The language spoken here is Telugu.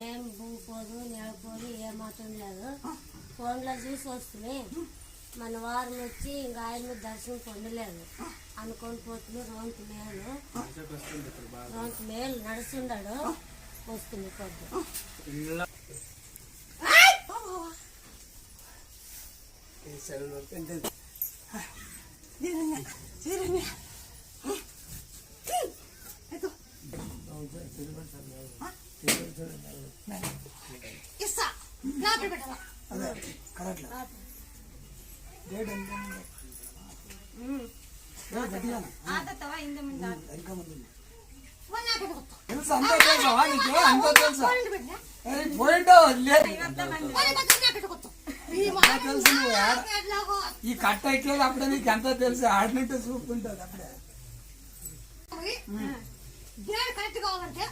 ఏం భూపోదు నేలపోదు ఏమాత్రం లేదు. ఫోన్లో చూసి వస్తుంది. మన వారం వచ్చి ఇంకా ఆయన దర్శనం పొందలేదు అనుకొని పోతుంది. రోంత మేలు నడుస్తుండాడు వస్తుంది పొద్దు. ఈ కట్ట ఎట్లేదు అప్పుడే నీకు ఎంత తెలుసు ఆడినట్టు చూపుకుంటుంది అప్పుడే. కరెక్ట్ కావాలంటే